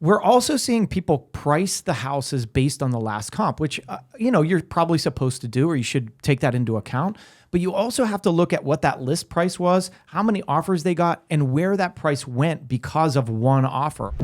we're also seeing people price the houses based on the last comp, which, you're probably supposed to do, or you should take that into account. But you also have to look at what that list price was, how many offers they got, and where that price went because of one offer.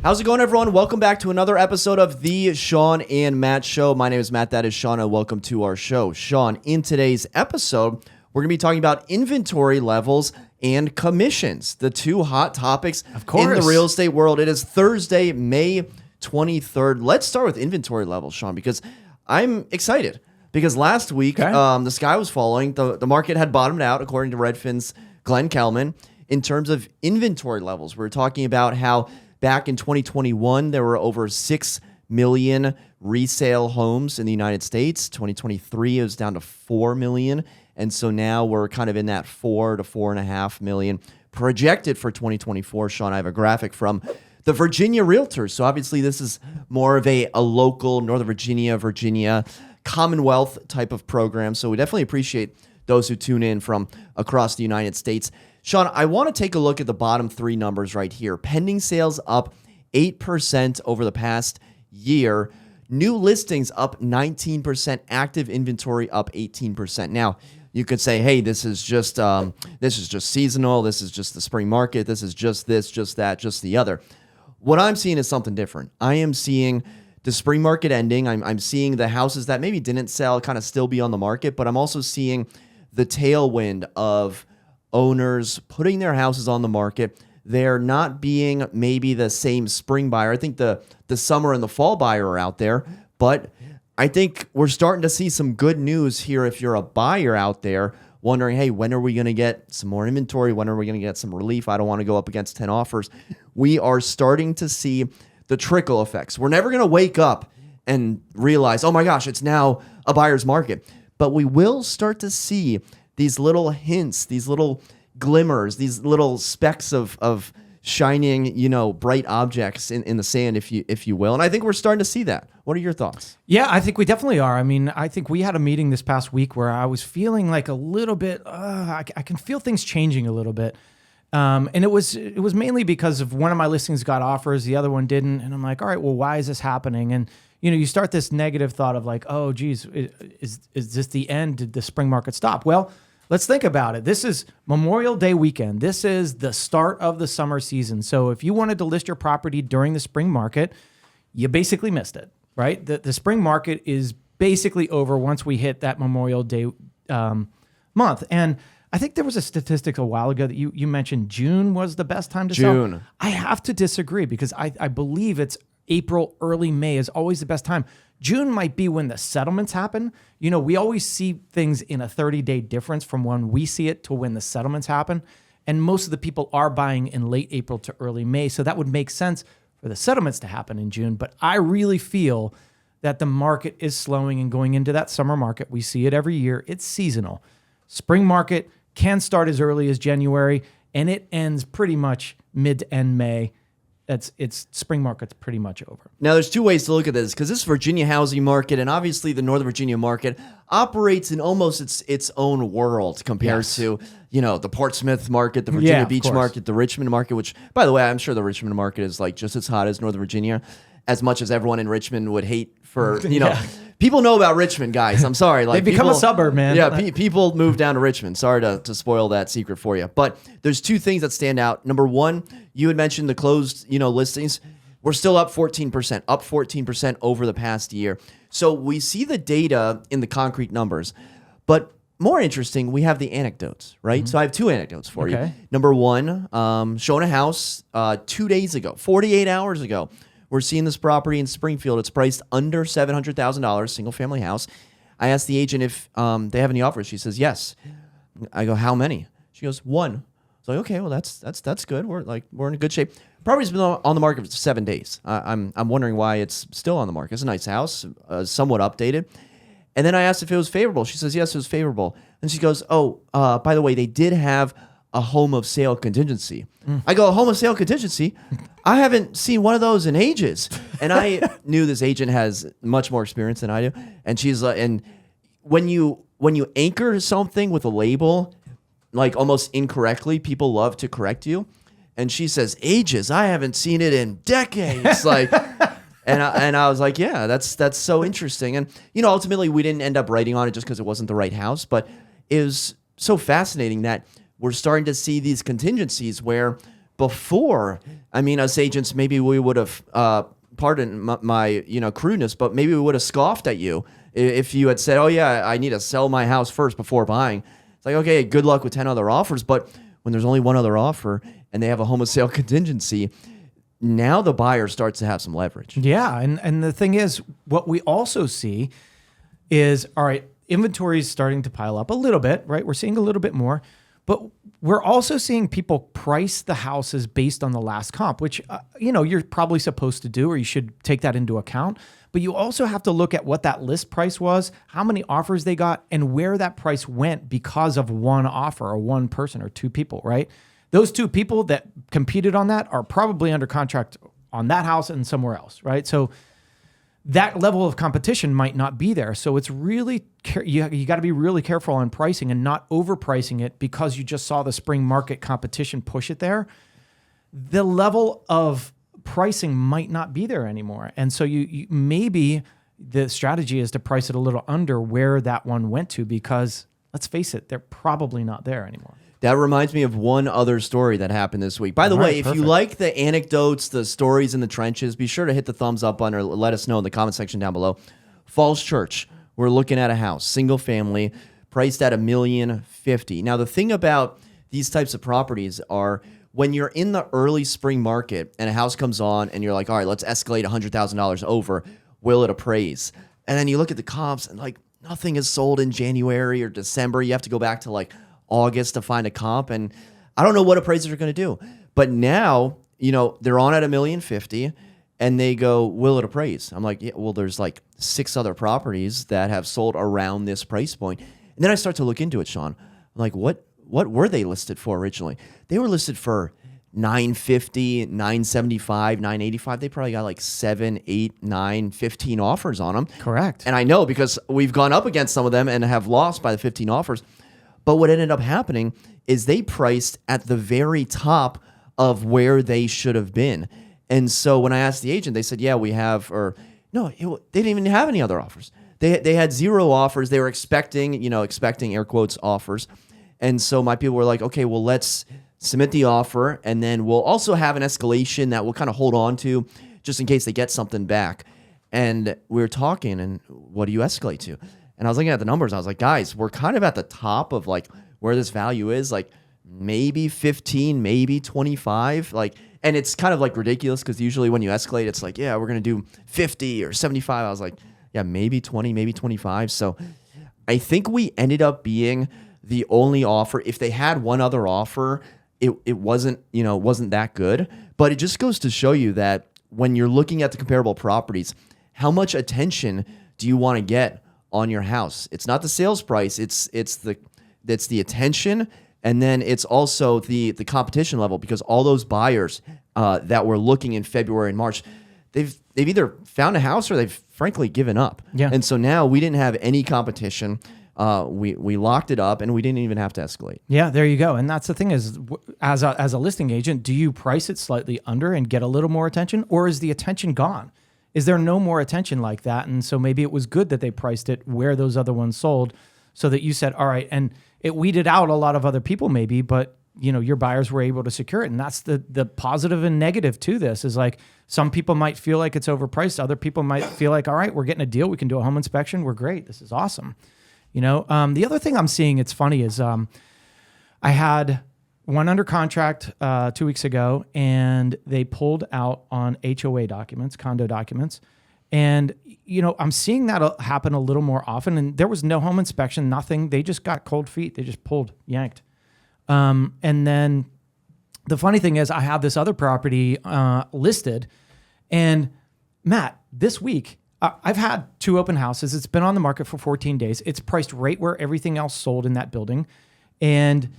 How's it going, everyone? Welcome back to another episode of the Shawn and Matt Show. My name is Matt. That is Shawn, and welcome to our show. Shawn, in today's episode, we're going to be talking about inventory levels and commissions, the two hot topics in the real estate world. It is Thursday, May 23rd. Let's start with inventory levels, Shawn, because I'm excited. Because last week, the sky was falling. The market had bottomed out, according to Redfin's Glenn Kelman, in terms of inventory levels. We're talking about how back in 2021, there were over 6 million resale homes in the United States. 2023, it was down to 4 million. And so now we're kind of in that 4 to 4.5 million projected for 2024. Shawn, I have a graphic from the Virginia Realtors. So obviously this is more of a local Northern Virginia Commonwealth type of program. So we definitely appreciate those who tune in from across the United States. Shawn, I want to take a look at the bottom three numbers right here. Pending sales up 8% over the past year. New listings up 19%. Active inventory up 18%. Now, you could say, hey, this is just seasonal. This is just the spring market. This is just this, just that, just the other. What I'm seeing is something different. I am seeing the spring market ending. I'm seeing the houses that maybe didn't sell kind of still be on the market, but I'm also seeing the tailwind of owners putting their houses on the market. They're not being maybe the same spring buyer. I think the summer and the fall buyer are out there, but I think we're starting to see some good news here if you're a buyer out there wondering, hey, when are we going to get some more inventory? When are we going to get some relief? I don't want to go up against 10 offers. We are starting to see the trickle effects. We're never going to wake up and realize, oh my gosh, it's now a buyer's market. But we will start to see these little hints, these little glimmers, these little specks of shining, bright objects in the sand, if you will. And I think we're starting to see that. What are your thoughts? Yeah, I think we definitely are. I mean, I think we had a meeting this past week where I was feeling like a little bit, I can feel things changing a little bit. And it was mainly because of one of my listings got offers, the other one didn't. And I'm like, all right, well, why is this happening? And you start this negative thought of like, oh, geez, is this the end? Did the spring market stop? Well, let's think about it. This is Memorial Day weekend. This is the start of the summer season. So if you wanted to list your property during the spring market, you basically missed it, right? The spring market is basically over once we hit that Memorial Day month. And I think there was a statistic a while ago that you mentioned June was the best time to sell. I have to disagree because I believe it's April, early May is always the best time. June might be when the settlements happen. We always see things in a 30-day difference from when we see it to when the settlements happen. And most of the people are buying in late April to early May. So that would make sense for the settlements to happen in June. But I really feel that the market is slowing and going into that summer market. We see it every year. It's seasonal. Spring market can start as early as January, and it ends pretty much mid to end May. It's spring market's pretty much over. Now, there's two ways to look at this because this Virginia housing market and obviously the Northern Virginia market operates in almost its own world compared to, the Portsmouth market, the Virginia Beach market, the Richmond market, which, by the way, I'm sure the Richmond market is like just as hot as Northern Virginia, as much as everyone in Richmond would hate for, people know about Richmond, guys. I'm sorry. Like, they become a suburb, man. Yeah, people move down to Richmond. Sorry to spoil that secret for you. But there's two things that stand out. Number one, you had mentioned the closed, listings. We're still up 14% over the past year. So we see the data in the concrete numbers. But more interesting, we have the anecdotes, right? Mm-hmm. So I have two anecdotes for you. Number one, showing a house 2 days ago, 48 hours ago. We're seeing this property in Springfield. It's priced under $700,000, single family house. I asked the agent if they have any offers. She says yes. I go, how many? She goes, one. It's like, okay, well that's good. We're in good shape. Property's been on the market for 7 days. I'm wondering why it's still on the market. It's a nice house, somewhat updated. And then I asked if it was favorable. She says yes, it was favorable. And she goes, by the way, they did have a home of sale contingency. I go, a home of sale contingency? I haven't seen one of those in ages. And I knew this agent has much more experience than I do. And she's like, and when you anchor something with a label, like almost incorrectly, people love to correct you. And she says, ages, I haven't seen it in decades. Like, and I was like, yeah, that's so interesting. And, ultimately we didn't end up writing on it just because it wasn't the right house. But it was so fascinating that we're starting to see these contingencies where before, us agents, maybe we would have, pardon my crudeness, but maybe we would have scoffed at you if you had said, oh yeah, I need to sell my house first before buying. It's like, okay, good luck with 10 other offers. But when there's only one other offer and they have a home of sale contingency, now the buyer starts to have some leverage. Yeah. And the thing is, what we also see is, all right, inventory is starting to pile up a little bit, right? We're seeing a little bit more, but we're also seeing people price the houses based on the last comp, which, you're probably supposed to do, or you should take that into account. But you also have to look at what that list price was, how many offers they got, and where that price went because of one offer or one person or two people, right? Those two people that competed on that are probably under contract on that house and somewhere else, right? So that level of competition might not be there. So it's really, you got to be really careful on pricing and not overpricing it because you just saw the spring market competition push it there. The level of pricing might not be there anymore. And so you maybe the strategy is to price it a little under where that one went to, because let's face it, they're probably not there anymore. That reminds me of one other story that happened this week. By the way, if you like the anecdotes, the stories in the trenches, be sure to hit the thumbs up button or let us know in the comment section down below. Falls Church, we're looking at a house, single family, priced at $1,050,000. Now, the thing about these types of properties are when you're in the early spring market and a house comes on and you're like, all right, let's escalate $100,000 over, will it appraise? And then you look at the comps and like nothing is sold in January or December. You have to go back to like August to find a comp, and I don't know what appraisers are going to do. But now, they're on at $1,050,000 and they go, will it appraise? I'm like, yeah, well, there's like 6 other properties that have sold around this price point. And then I start to look into it, Shawn. I'm like, what were they listed for originally? They were listed for $950,000, $975,000, $985,000. They probably got like 7, 8, 9, 15 offers on them. Correct. And I know because we've gone up against some of them and have lost by the 15 offers. But what ended up happening is they priced at the very top of where they should have been. And so when I asked the agent, they said, yeah, we have, or no, they didn't even have any other offers. They had 0 offers. They were expecting air quotes offers. And so my people were like, okay, well, let's submit the offer. And then we'll also have an escalation that we'll kind of hold on to just in case they get something back. And we were talking, and what do you escalate to? And I was looking at the numbers. I was like, guys, we're kind of at the top of like where this value is, like maybe 15, maybe 25. Like, and it's kind of like ridiculous because usually when you escalate, it's like, yeah, we're going to do 50 or 75. I was like, yeah, maybe 20, maybe 25. So I think we ended up being the only offer. If they had one other offer, it wasn't that good. But it just goes to show you that when you're looking at the comparable properties, how much attention do you want to get on your house? It's not the sales price. It's the attention, and then it's also the competition level, because all those buyers that were looking in February and March, they've either found a house or they've frankly given up. Yeah. And so now we didn't have any competition. We locked it up and we didn't even have to escalate. Yeah, there you go. And that's the thing is, as a listing agent, do you price it slightly under and get a little more attention, or is the attention gone? Is there no more attention like that? And so maybe it was good that they priced it where those other ones sold, so that you said, all right, and it weeded out a lot of other people maybe, but your buyers were able to secure it. And that's the positive and negative to this, is like some people might feel like it's overpriced. Other people might feel like, all right, we're getting a deal. We can do a home inspection. We're great. This is awesome. The other thing I'm seeing, it's funny, is I had one under contract 2 weeks ago, and they pulled out on HOA documents, condo documents. And, I'm seeing that happen a little more often. And there was no home inspection, nothing. They just got cold feet. They just pulled, yanked. And then the funny thing is, I have this other property listed. And Matt, this week, I've had 2 open houses. It's been on the market for 14 days. It's priced right where everything else sold in that building. And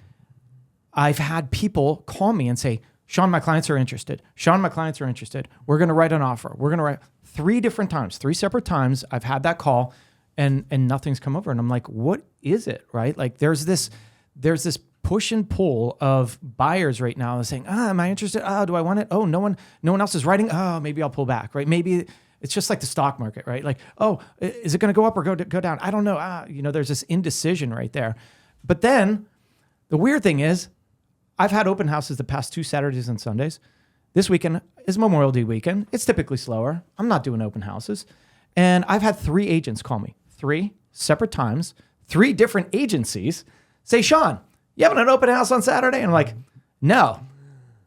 I've had people call me and say, Shawn, my clients are interested. Shawn, my clients are interested. We're going to write an offer. We're going to write 3 different times, 3 separate times. I've had that call and nothing's come over. And I'm like, what is it? Right? Like there's this push and pull of buyers right now saying, am I interested? Do I want it? Oh, no one else is writing. Oh, maybe I'll pull back, right? Maybe it's just like the stock market, right? Like, oh, is it going to go up or go down? I don't know. There's this indecision right there. But then the weird thing is I've had open houses the past 2 Saturdays and Sundays. This weekend is Memorial Day weekend. It's typically slower. I'm not doing open houses. And I've had 3 agents call me, 3 separate times, 3 different agencies say, Shawn, you having an open house on Saturday? And I'm like, no.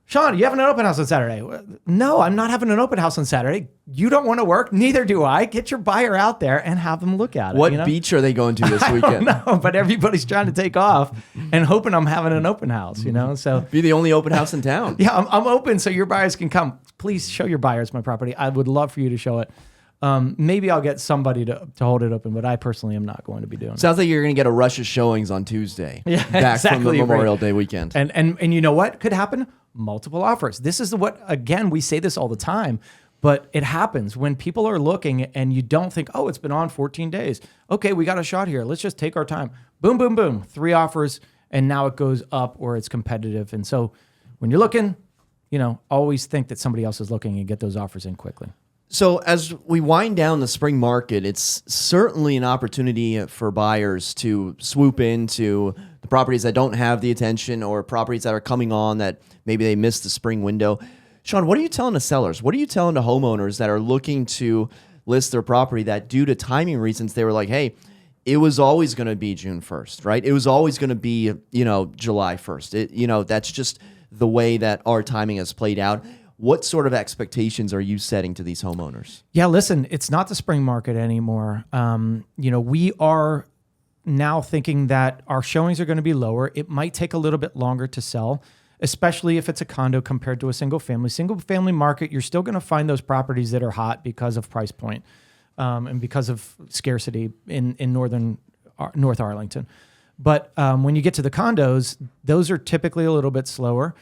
Shawn, you having an open house on Saturday? No, I'm not having an open house on Saturday. You don't want to work. Neither do I. Get your buyer out there and have them look at it. What beach are they going to this weekend? No, but everybody's trying to take off and hoping I'm having an open house, So be the only open house in town. Yeah, I'm open so your buyers can come. Please show your buyers my property. I would love for you to show it. Maybe I'll get somebody to hold it open, but I personally am not going to be doing it. Sounds like you're going to get a rush of showings on Tuesday. Yeah, back exactly, from the Memorial Day weekend. And you know what could happen? Multiple offers. This is again, we say this all the time, but it happens when people are looking and you don't think, oh, it's been on 14 days. Okay, we got a shot here. Let's just take our time. Boom, boom, boom. 3 offers, and now it goes up or it's competitive. And so when you're looking, always think that somebody else is looking and get those offers in quickly. So as we wind down the spring market, it's certainly an opportunity for buyers to swoop into the properties that don't have the attention or properties that are coming on that maybe they missed the spring window. Shawn, what are you telling the sellers? What are you telling the homeowners that are looking to list their property that due to timing reasons, they were like, hey, it was always going to be June 1st, right? It was always going to be, July 1st. That's just the way that our timing has played out. What sort of expectations are you setting to these homeowners? Yeah, listen, it's not the spring market anymore. We are now thinking that our showings are going to be lower. It might take a little bit longer to sell, especially if it's a condo compared to a single family. Single family market, you're still going to find those properties that are hot because of price point and because of scarcity in North Arlington. But when you get to the condos, those are typically a little bit slower.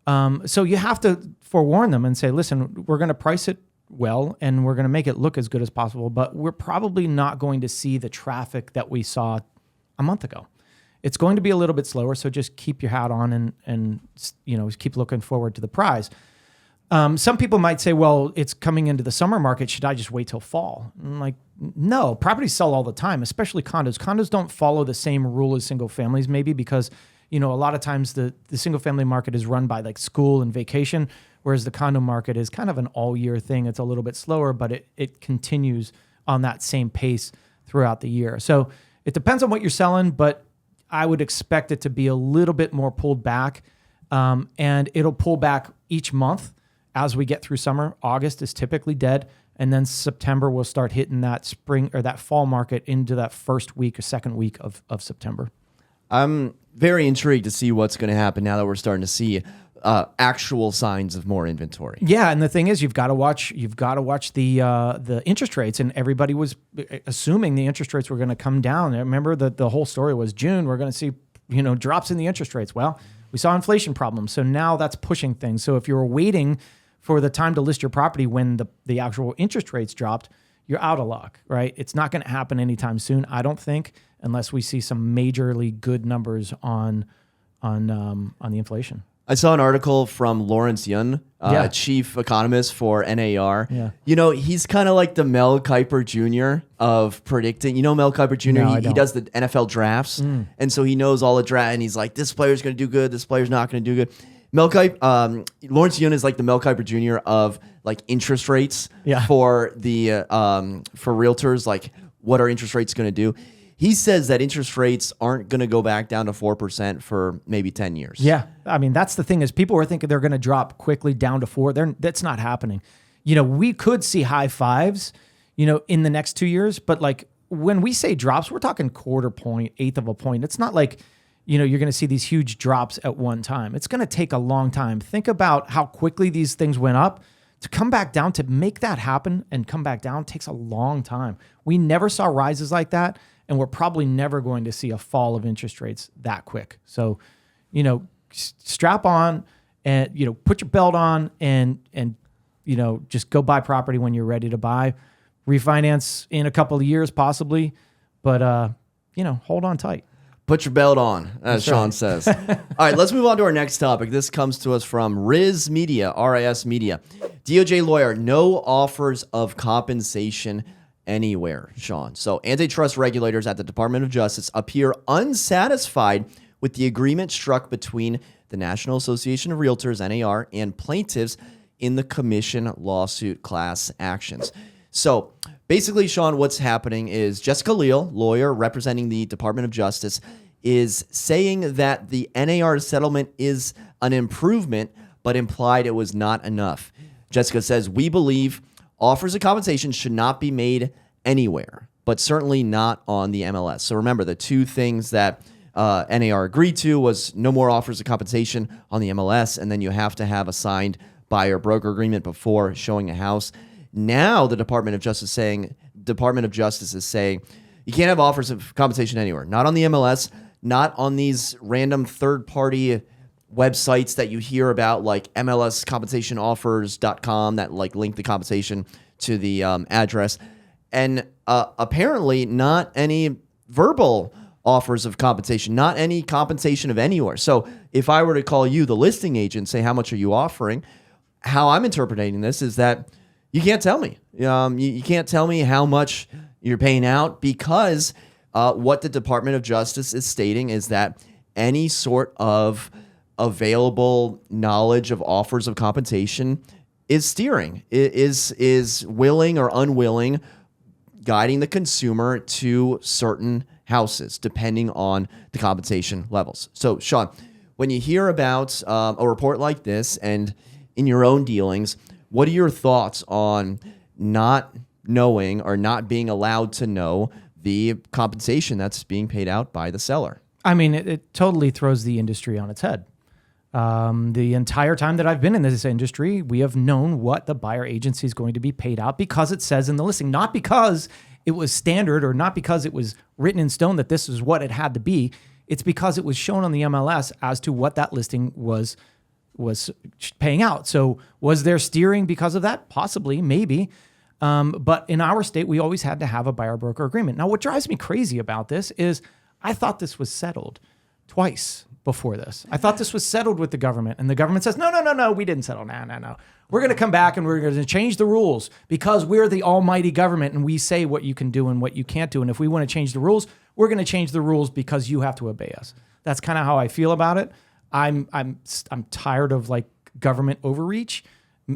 So you have to forewarn them and say, listen, we're going to price it well and we're going to make it look as good as possible, but we're probably not going to see the traffic that we saw a month ago. It's going to be a little bit slower, so just keep your hat on and keep looking forward to the prize. Some people might say, well, it's coming into the summer market. Should I just wait till fall? I'm like, no, properties sell all the time, especially condos. Condos don't follow the same rule as single families, maybe because a lot of times the single family market is run by like school and vacation, whereas the condo market is kind of an all year thing. It's a little bit slower, but it continues on that same pace throughout the year. So it depends on what you're selling, but I would expect it to be a little bit more pulled back. And it'll pull back each month as we get through summer. August is typically dead. And then September will start hitting that spring or that fall market into that first week or second week of September. I'm very intrigued to see what's going to happen now that we're starting to see actual signs of more inventory. Yeah, and the thing is, you've got to watch the interest rates, and everybody was assuming the interest rates were going to come down. Remember the whole story was June we're going to see drops in the interest rates. Well, we saw inflation problems, so now that's pushing things. So if you were waiting for the time to list your property when the actual interest rates dropped, you're out of luck, right? It's not going to happen anytime soon, I don't think, unless we see some majorly good numbers on the inflation. I saw an article from Lawrence Yun, chief economist for NAR. Yeah. He's kind of like the Mel Kiper Jr. of predicting. Mel Kiper Jr., No, he does the NFL drafts, and so he knows all the draft, and he's like, this player's going to do good, this player's not going to do good. Lawrence Yun is like the Mel Kiper Jr. of like interest rates for the for realtors, like what are interest rates going to do? He says that interest rates aren't going to go back down to 4% for maybe 10 years. Yeah. I mean, that's the thing is people are thinking they're going to drop quickly down to 4%. That's not happening. We could see high 5s, in the next 2 years. But like when we say drops, we're talking quarter point, eighth of a point. It's not like, you're going to see these huge drops at one time. It's going to take a long time. Think about how quickly these things went up. To come back down, to make that happen and come back down takes a long time. We never saw rises like that. And we're probably never going to see a fall of interest rates that quick. So, strap on and, put your belt on and, just go buy property when you're ready to buy. Refinance in a couple of years, possibly. But, hold on tight. Put your belt on, as Shawn says. All right, let's move on to our next topic. This comes to us from RIS Media, RIS Media. DOJ Lawyer, no offers of compensation anywhere, Shawn. So antitrust regulators at the Department of Justice appear unsatisfied with the agreement struck between the National Association of Realtors, NAR, and plaintiffs in the commission lawsuit class actions. So basically, Shawn, what's happening is Jessica Leal, lawyer representing the Department of Justice, is saying that the NAR settlement is an improvement, but implied it was not enough. Jessica says, we believe offers of compensation should not be made anywhere, but certainly not on the MLS. So remember, the two things that NAR agreed to was no more offers of compensation on the MLS, and then you have to have a signed buyer-broker agreement before showing a house. Now the Department of Justice is saying you can't have offers of compensation anywhere. Not on the MLS, not on these random third-party websites that you hear about, like MLScompensationoffers.com, that like link the compensation to the address. And apparently not any verbal offers of compensation, not any compensation of anywhere. So if I were to call you, the listing agent, say, how much are you offering? How I'm interpreting this is that you can't tell me. You can't tell me how much you're paying out, because what the Department of Justice is stating is that any sort of available knowledge of offers of compensation is steering, is willing or unwilling, guiding the consumer to certain houses, depending on the compensation levels. So, Shawn, when you hear about a report like this and in your own dealings, what are your thoughts on not knowing or not being allowed to know the compensation that's being paid out by the seller? I mean, it totally throws the industry on its head. The entire time that I've been in this industry, we have known what the buyer agency is going to be paid out because it says in the listing, not because it was standard or not because it was written in stone that this is what it had to be. It's because it was shown on the MLS as to what that listing was paying out. So was there steering because of that? Possibly, maybe. But in our state, we always had to have a buyer-broker agreement. Now, what drives me crazy about this is I thought this was settled twice before this. I thought this was settled with the government, and the government says, no, we didn't settle. No. We're going to come back and we're going to change the rules because we're the almighty government and we say what you can do and what you can't do. And if we want to change the rules, we're going to change the rules because you have to obey us. That's kind of how I feel about it. I'm tired of like government overreach.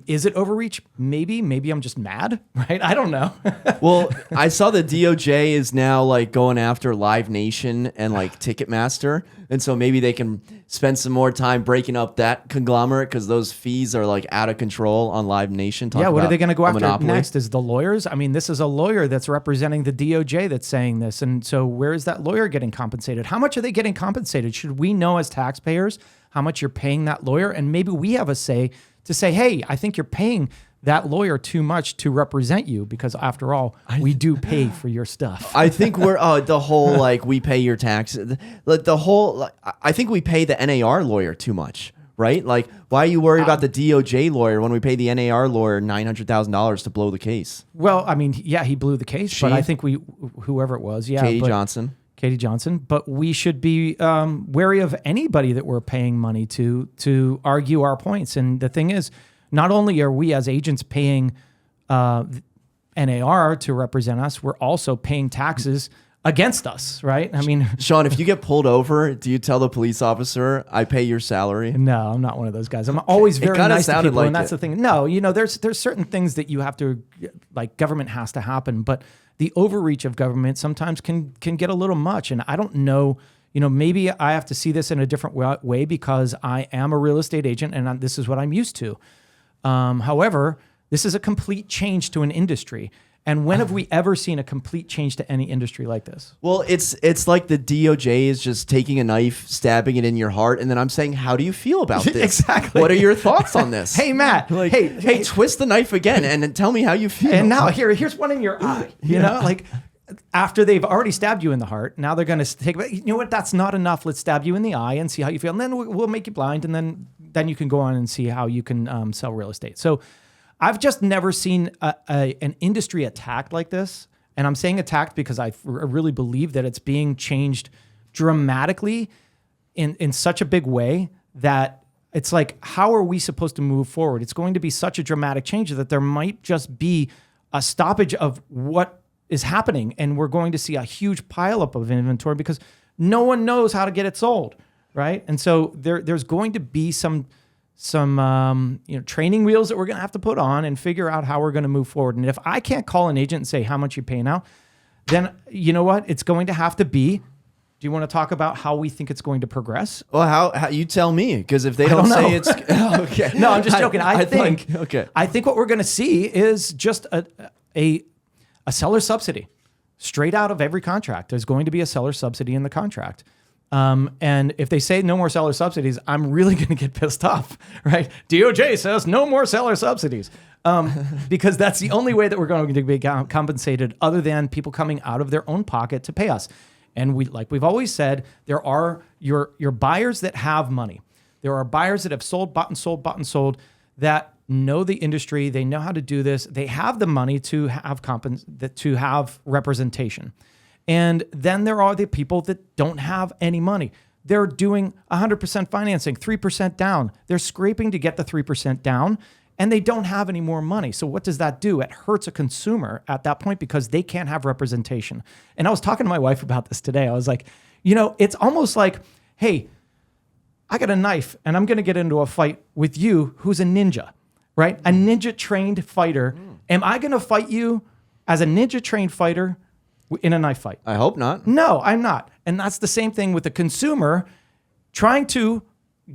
Is it overreach? Maybe I'm just mad, right? I don't know. Well, I saw the DOJ is now like going after Live Nation and like Ticketmaster. And so maybe they can spend some more time breaking up that conglomerate because those fees are like out of control on Live Nation. Yeah, what are they going to go after next? Is the lawyers? I mean, this is a lawyer that's representing the DOJ that's saying this. And so where is that lawyer getting compensated? How much are they getting compensated? Should we know as taxpayers how much you're paying that lawyer? And maybe we have a say to say, hey, I think you're paying that lawyer too much to represent you because after all, we do pay for your stuff. I think we're the whole like we pay your taxes. I think we pay the NAR lawyer too much, right? Like, why are you worried about the DOJ lawyer when we pay the NAR lawyer $900,000 to blow the case? Well, I mean, yeah, he blew the case, but I think whoever it was, Katie Johnson, but we should be wary of anybody that we're paying money to argue our points. And the thing is, not only are we as agents paying NAR to represent us, we're also paying taxes against us, right? I mean, Shawn, if you get pulled over, do you tell the police officer, I pay your salary? No, I'm not one of those guys. I'm always very nice to people, and that's the thing. No, there's certain things that you have to, like, government has to happen, but the overreach of government sometimes can get a little much. And I don't know, maybe I have to see this in a different way because I am a real estate agent and this is what I'm used to. However, this is a complete change to an industry. And when have we ever seen a complete change to any industry like this? Well, it's like the DOJ is just taking a knife, stabbing it in your heart, and then I'm saying, how do you feel about this? Exactly. What are your thoughts on this? Hey, Matt. Hey, twist the knife again and then tell me how you feel. And now here's one in your eye. after they've already stabbed you in the heart, now they're going to take, you know what, that's not enough. Let's stab you in the eye and see how you feel. And then we'll make you blind. And then you can go on and see how you can sell real estate. So I've just never seen an industry attacked like this. And I'm saying attacked because I really believe that it's being changed dramatically in such a big way that it's like, how are we supposed to move forward? It's going to be such a dramatic change that there might just be a stoppage of what is happening, and we're going to see a huge pileup of inventory because no one knows how to get it sold, right? And so there's going to be some training wheels that we're going to have to put on and figure out how we're going to move forward. And if I can't call an agent and say how much you pay now, then you know what? It's going to have to be. Do you want to talk about how we think it's going to progress? Well, how you tell me, because if they don't say it's okay. No, I'm just joking. I think what we're going to see is just a seller subsidy straight out of every contract. There's going to be a seller subsidy in the contract. And if they say no more seller subsidies, I'm really going to get pissed off, right? DOJ says no more seller subsidies, because that's the only way that we're going to be compensated other than people coming out of their own pocket to pay us. And we've always said, there are your buyers that have money. There are buyers that have bought and sold that know the industry. They know how to do this. They have the money to have representation. And then there are the people that don't have any money. They're doing 100% financing, 3% down. They're scraping to get the 3% down, and they don't have any more money. So what does that do? It hurts a consumer at that point because they can't have representation. And I was talking to my wife about this today. I was like, it's almost like, hey, I got a knife and I'm going to get into a fight with you who's a ninja, right? A ninja trained fighter. Am I going to fight you as a ninja trained fighter in a knife fight? I hope not. No, I'm not. And that's the same thing with the consumer trying to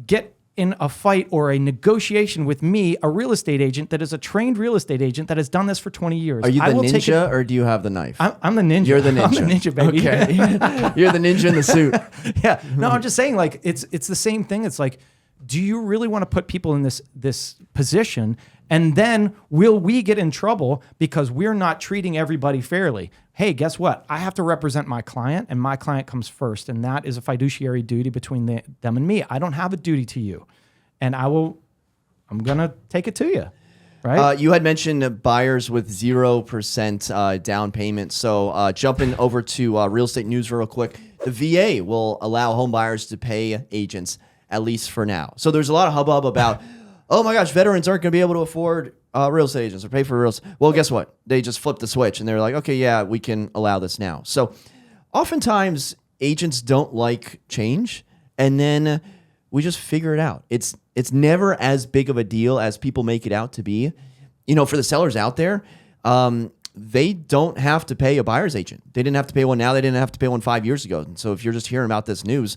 get in a fight or a negotiation with me, a real estate agent that is a trained real estate agent that has done this for 20 years. Are you the ninja or do you have the knife? I'm the ninja. You're the ninja. I'm the ninja, baby. Okay. You're the ninja in the suit. Yeah. No, I'm just saying, like, it's the same thing. It's like, do you really want to put people in this position? And then will we get in trouble because we're not treating everybody fairly? Hey, guess what? I have to represent my client, and my client comes first. And that is a fiduciary duty between them and me. I don't have a duty to you. And I'm going to take it to you. Right? You had mentioned buyers with 0% down payment. So jumping over to real estate news real quick, the VA will allow home buyers to pay agents, at least for now. So there's a lot of hubbub about, oh my gosh, veterans aren't going to be able to afford real estate agents or pay for real estate. Well, guess what? They just flipped the switch and they're like, okay, yeah, we can allow this now. So oftentimes agents don't like change, and then we just figure it out. It's never as big of a deal as people make it out to be. For the sellers out there, they don't have to pay a buyer's agent. They didn't have to pay one now. They didn't have to pay one 5 years ago. And so if you're just hearing about this news,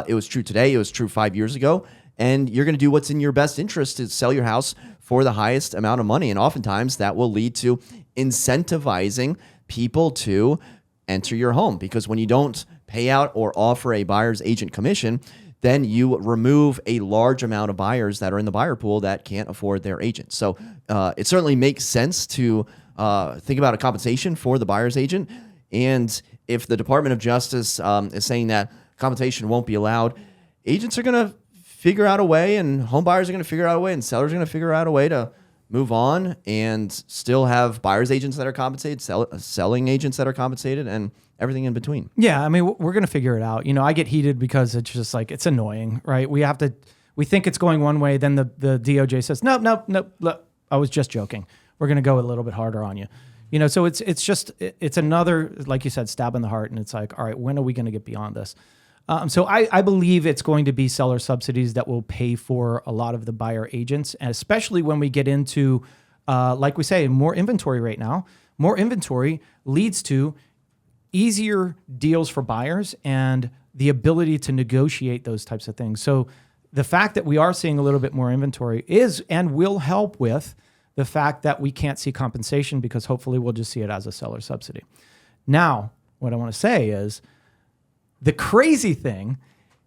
it was true today. It was true 5 years ago. And you're going to do what's in your best interest to sell your house for the highest amount of money. And oftentimes that will lead to incentivizing people to enter your home, because when you don't pay out or offer a buyer's agent commission, then you remove a large amount of buyers that are in the buyer pool that can't afford their agent. So it certainly makes sense to think about a compensation for the buyer's agent. And if the Department of Justice is saying that compensation won't be allowed, agents are going to figure out a way, and home buyers are going to figure out a way, and sellers are going to figure out a way to move on and still have buyer's agents that are compensated, selling agents that are compensated, and everything in between. Yeah, I mean, we're going to figure it out. I get heated because it's just like, it's annoying, right? We think it's going one way, then the DOJ says, no, look, I was just joking. We're going to go a little bit harder on you. So it's another, like you said, stab in the heart, and it's like, all right, when are we going to get beyond this? So I believe it's going to be seller subsidies that will pay for a lot of the buyer agents, and especially when we get into, like we say, more inventory right now. More inventory leads to easier deals for buyers and the ability to negotiate those types of things. So the fact that we are seeing a little bit more inventory is and will help with the fact that we can't see compensation, because hopefully we'll just see it as a seller subsidy. Now, what I want to say is, the crazy thing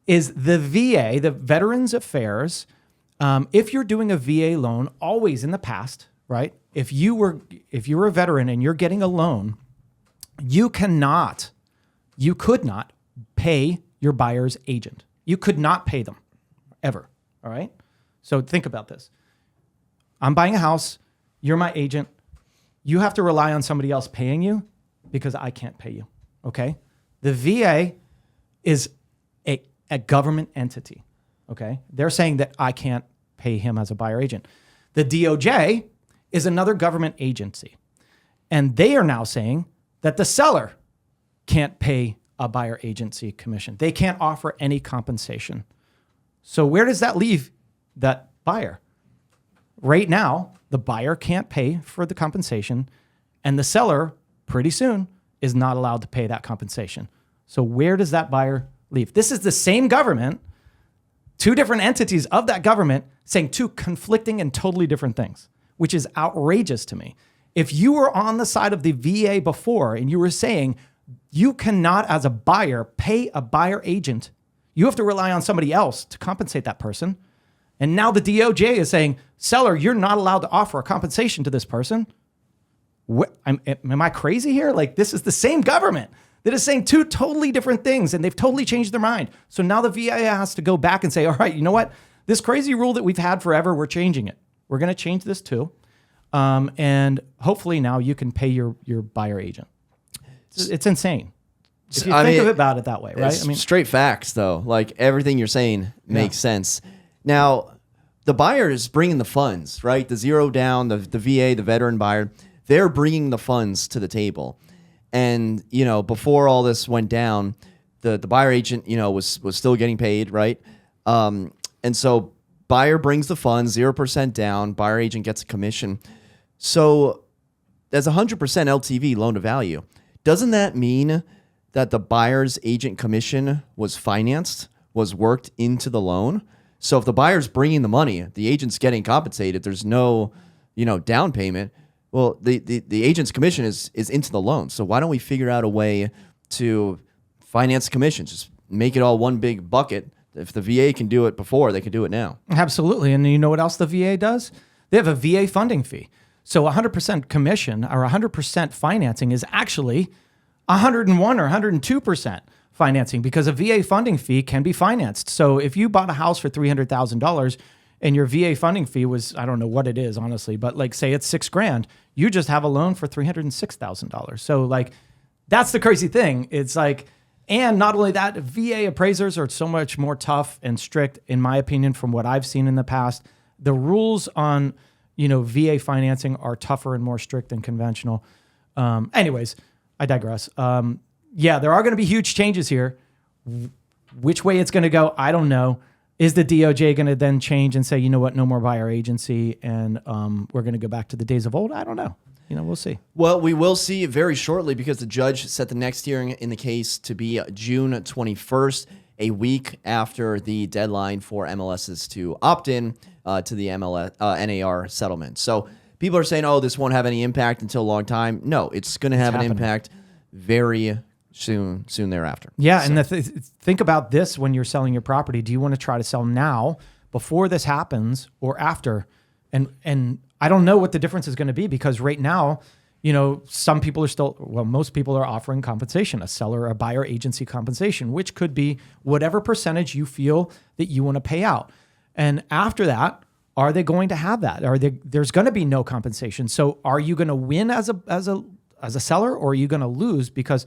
is the VA, the Veterans Affairs, if you're doing a VA loan, always in the past, right? If you were a veteran and you're getting a loan, you could not pay your buyer's agent. You could not pay them ever. All right. So think about this. I'm buying a house. You're my agent. You have to rely on somebody else paying you because I can't pay you. Okay. The VA is a government entity. Okay. They're saying that I can't pay him as a buyer agent. The DOJ is another government agency. And they are now saying that the seller can't pay a buyer agency commission. They can't offer any compensation. So where does that leave that buyer? Right now, the buyer can't pay for the compensation, and the seller pretty soon is not allowed to pay that compensation. So where does that buyer leave? This is the same government, two different entities of that government saying two conflicting and totally different things, which is outrageous to me. If you were on the side of the VA before and you were saying you cannot, as a buyer, pay a buyer agent, you have to rely on somebody else to compensate that person. And now the DOJ is saying, seller, you're not allowed to offer a compensation to this person. Am I crazy here? Like, this is the same government that is saying two totally different things, and they've totally changed their mind. So now the VA has to go back and say, all right, you know what? This crazy rule that we've had forever, we're changing it. We're going to change this too. And hopefully now you can pay your buyer agent. It's insane. If you think about it that way, right? I mean, straight facts though. Like everything you're saying makes sense. Now, the buyer is bringing the funds, right? The zero down, the VA, the veteran buyer, they're bringing the funds to the table. And, before all this went down, the buyer agent, was still getting paid, right? And so buyer brings the funds, 0% down, buyer agent gets a commission. So that's 100% LTV, loan to value. Doesn't that mean that the buyer's agent commission was financed, was worked into the loan? So if the buyer's bringing the money, the agent's getting compensated, there's no, down payment. Well, the agent's commission is into the loan. So why don't we figure out a way to finance commissions? Just make it all one big bucket. If the VA can do it before, they can do it now. Absolutely. And you know what else the VA does? They have a VA funding fee. So 100% commission or 100% financing is actually 101 or 102% financing because a VA funding fee can be financed. So if you bought a house for $300,000 and your VA funding fee was, I don't know what it is, honestly, but like say it's $6,000, you just have a loan for $306,000. So like, that's the crazy thing. It's like, and not only that, VA appraisers are so much more tough and strict, in my opinion, from what I've seen in the past. The rules on, VA financing are tougher and more strict than conventional. Anyways, I digress. Yeah, there are going to be huge changes here. Which way it's going to go, I don't know. Is the DOJ going to then change and say, you know what, no more buyer agency, and we're going to go back to the days of old? I don't know. We'll see. Well, we will see very shortly because the judge set the next hearing in the case to be June 21st, a week after the deadline for MLSs to opt in to the NAR settlement. So people are saying, oh, this won't have any impact until a long time. No, it's going to have an impact very soon thereafter. Yeah, so. And think about this when you're selling your property. Do you want to try to sell now before this happens or after? And I don't know what the difference is going to be because right now, some people are most people are offering compensation, a seller, a buyer agency compensation, which could be whatever percentage you feel that you want to pay out. And after that, are they going to have that? There's going to be no compensation. So are you going to win as a seller, or are you going to lose? Because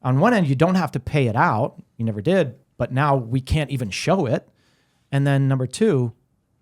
on one end, you don't have to pay it out. You never did, but now we can't even show it. And then number two,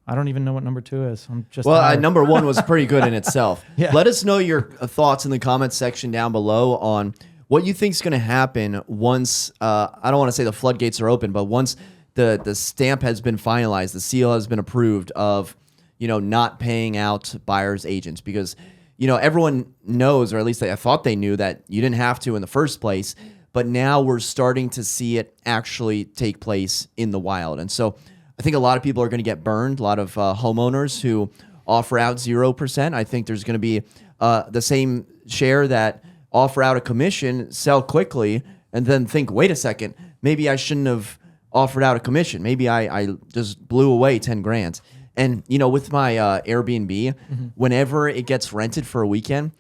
I don't even know what number two is. I'm just number one was pretty good in itself. Yeah. Let us know your thoughts in the comments section down below on what you think is going to happen once, I don't want to say the floodgates are open, but once the stamp has been finalized, the seal has been approved of, not paying out buyer's agents because, everyone knows, or at least I thought they knew that you didn't have to in the first place, but now we're starting to see it actually take place in the wild. And so I think a lot of people are going to get burned. A lot of homeowners who offer out 0%. I think there's going to be the same share that offer out a commission, sell quickly, and then think, wait a second, maybe I shouldn't have offered out a commission. Maybe I just blew away 10 grand. And, with my Airbnb, whenever it gets rented for a weekend,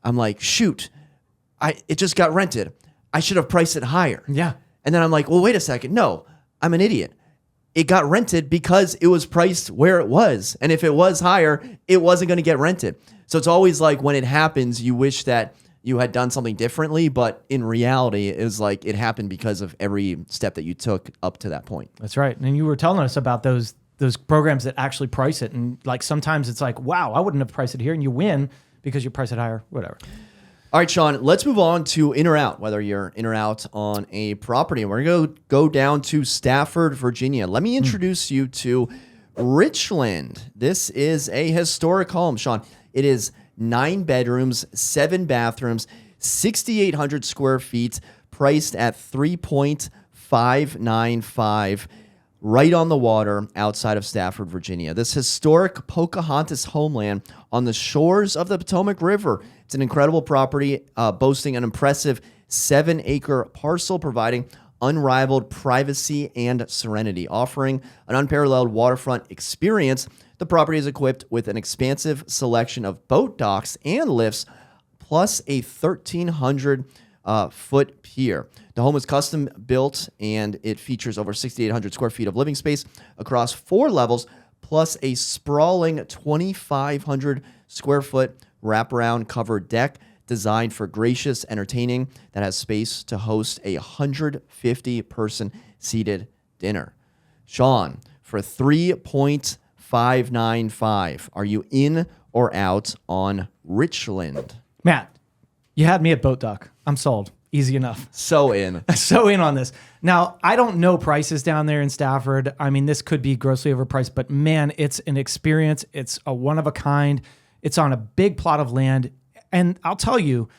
I'm like, shoot, it just got rented. I should have priced it higher. Yeah. And then I'm like, well, wait a second. No, I'm an idiot. It got rented because it was priced where it was. And if it was higher, it wasn't going to get rented. So it's always like when it happens, you wish that you had done something differently. But in reality, it was like it happened because of every step that you took up to that point. That's right. And you were telling us about those programs that actually price it. And like sometimes it's like, wow, I wouldn't have priced it here. And you win because you price it higher, whatever. All right, Shawn, let's move on to in or out, whether you're in or out on a property. And we're going to go down to Stafford, Virginia. Let me introduce you to Richland. This is a historic home, Shawn. It is 9 bedrooms, 7 bathrooms, 6,800 square feet, priced at $3.595, right on the water outside of Stafford, Virginia. This historic Pocahontas homeland on the shores of the Potomac River. It's an incredible property, boasting an impressive 7-acre parcel, providing unrivaled privacy and serenity. Offering an unparalleled waterfront experience, the property is equipped with an expansive selection of boat docks and lifts, plus a 1,300-foot pier. The home is custom built, and it features over 6,800 square feet of living space across 4 levels, plus a sprawling 2,500 square foot wraparound covered deck designed for gracious entertaining that has space to host a 150-person seated dinner. Shawn, for $3.595, are you in or out on Richland? Matt, you had me at boat dock. I'm sold. Easy enough. So in. So in on this. Now, I don't know prices down there in Stafford. I mean, this could be grossly overpriced, but man, it's an experience. It's a one of a kind. It's on a big plot of land. And I'll tell you,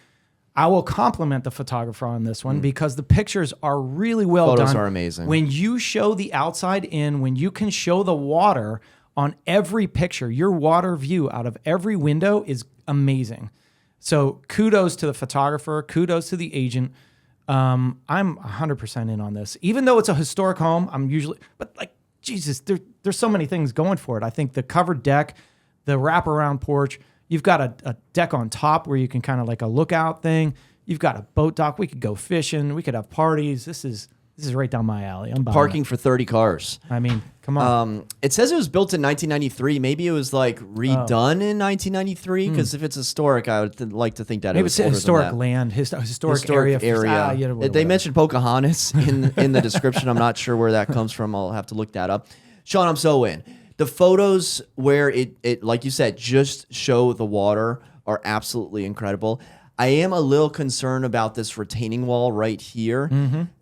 I will compliment the photographer on this one because the pictures are really well done. Photos are amazing. When you show the outside in, when you can show the water on every picture, your water view out of every window is amazing. So kudos to the photographer, kudos to the agent. I'm 100% in on this. Even though it's a historic home, but like, Jesus, there's so many things going for it. I think the covered deck, the wraparound porch, you've got a deck on top where you can kind of like a lookout thing. You've got a boat dock. We could go fishing. We could have parties. This is right down my alley. I'm buying Parking it. for 30 cars. I mean, come on. It says it was built in 1993. Maybe it was like redone in 1993. Because if it's historic, I would like to think that Maybe it was it's a older historic than that. land, historic area. They Whatever. mentioned Pocahontas in the description. I'm not sure where that comes from. I'll have to look that up. Shawn, I'm so in. The photos where it like you said, just show the water are absolutely incredible. I am a little concerned about this retaining wall right here.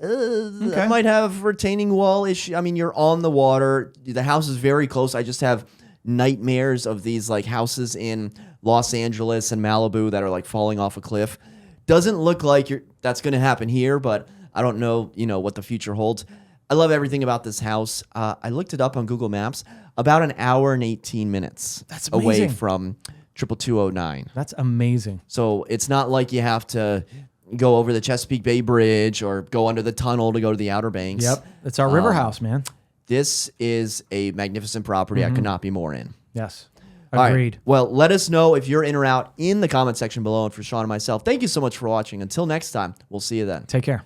I might have retaining wall issue. I mean, you're on the water. The house is very close. I just have nightmares of these like houses in Los Angeles and Malibu that are like falling off a cliff. Doesn't look like that's going to happen here, but I don't know, what the future holds. I love everything about this house. I looked it up on Google Maps. About an hour and 18 minutes That's away amazing. from 22209. That's amazing. So it's not like you have to go over the Chesapeake Bay Bridge or go under the tunnel to go to the Outer Banks. Yep. It's our river house, man. This is a magnificent property. I could not be more in. Yes. All right. Agreed. Well, let us know if you're in or out in the comment section below. And for Shawn and myself, thank you so much for watching. Until next time, we'll see you then. Take care.